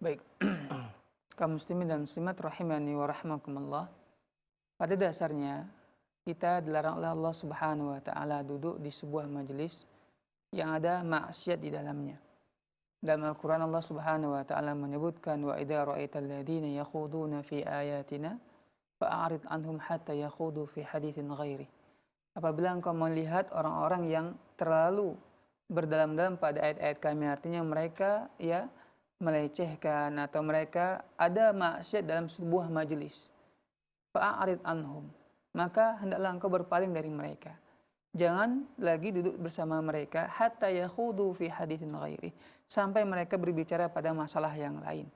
Baik, kaum muslimin dan muslimat rahimani wa rahmakumullah. Pada dasarnya kita dilarang oleh Allah Subhanahu wa taala duduk di sebuah majelis yang ada maksiat di dalamnya. Dalam Al-Qur'an Allah Subhanahu wa taala menyebutkan wa idza ra'aital ladzina yakhuduna fi ayatina fa'arid anhum hatta yakhudu fi haditsin ghairi. Apabila engkau melihat orang-orang yang terlalu berdalam-dalam pada ayat-ayat kami, artinya mereka melecehkan atau mereka ada maksiat dalam sebuah majelis, fa'arid anhum, maka hendaklah engkau berpaling dari mereka, jangan lagi duduk bersama mereka, hatta yakhudu fi haditsin ghairi, sampai mereka berbicara pada masalah yang lain.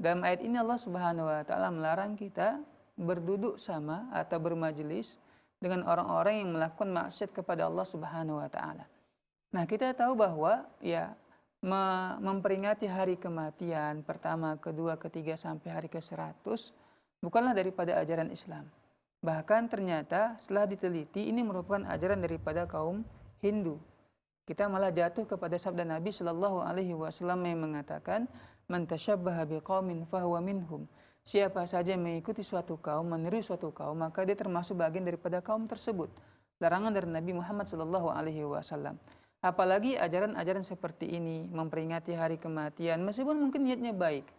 Dalam ayat ini Allah Subhanahu wa taala melarang kita berduduk sama atau bermajelis dengan orang-orang yang melakukan maksiat kepada Allah Subhanahu wa taala. Nah, kita tahu bahwa memperingati hari kematian pertama, kedua, ketiga sampai hari ke-100 bukanlah daripada ajaran Islam. Bahkan ternyata setelah diteliti ini merupakan ajaran daripada kaum Hindu. Kita malah jatuh kepada sabda Nabi Shallallahu Alaihi Wasallam yang mengatakan, "Man tashabbaha biqaumin fahuwa minhum." Siapa saja yang mengikuti suatu kaum, meniru suatu kaum, maka dia termasuk bagian daripada kaum tersebut. Larangan dari Nabi Muhammad Shallallahu Alaihi Wasallam. Apalagi ajaran-ajaran seperti ini, memperingati hari kematian, meskipun mungkin niatnya baik,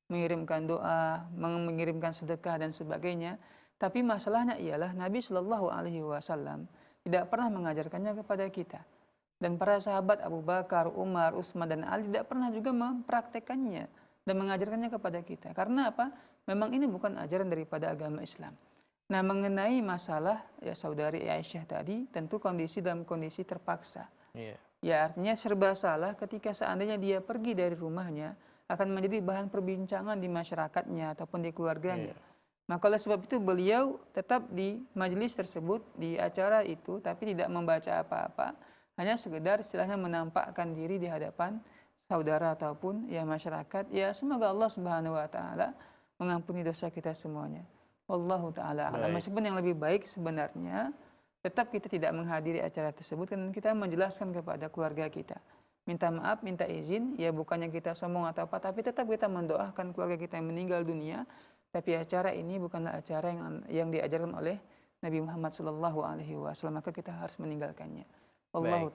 mengirimkan doa, mengirimkan sedekah dan sebagainya, tapi masalahnya ialah Nabi Shallallahu Alaihi Wasallam tidak pernah mengajarkannya kepada kita, dan para sahabat Abu Bakar, Umar, Utsman dan Ali tidak pernah juga mempraktekannya dan mengajarkannya kepada kita. Karena apa? Memang ini bukan ajaran daripada agama Islam. Nah, mengenai masalah saudari Aisyah tadi, tentu dalam kondisi terpaksa. Ya, artinya serba salah ketika seandainya dia pergi dari rumahnya akan menjadi bahan perbincangan di masyarakatnya ataupun di keluarganya. Maka oleh sebab itu beliau tetap di majelis tersebut, di acara itu, tapi tidak membaca apa-apa, hanya sekedar istilahnya menampakkan diri di hadapan saudara ataupun masyarakat. Ya, semoga Allah Subhanahu wa taala mengampuni dosa kita semuanya. Wallahu taala a'lam. Meskipun yang lebih baik sebenarnya tetap kita tidak menghadiri acara tersebut dan kita menjelaskan kepada keluarga kita. Minta maaf, minta izin, ya bukannya kita sombong atau apa, tapi tetap kita mendoakan keluarga kita yang meninggal dunia. Tapi acara ini bukanlah acara yang diajarkan oleh Nabi Muhammad SAW, maka kita harus meninggalkannya. Wallahu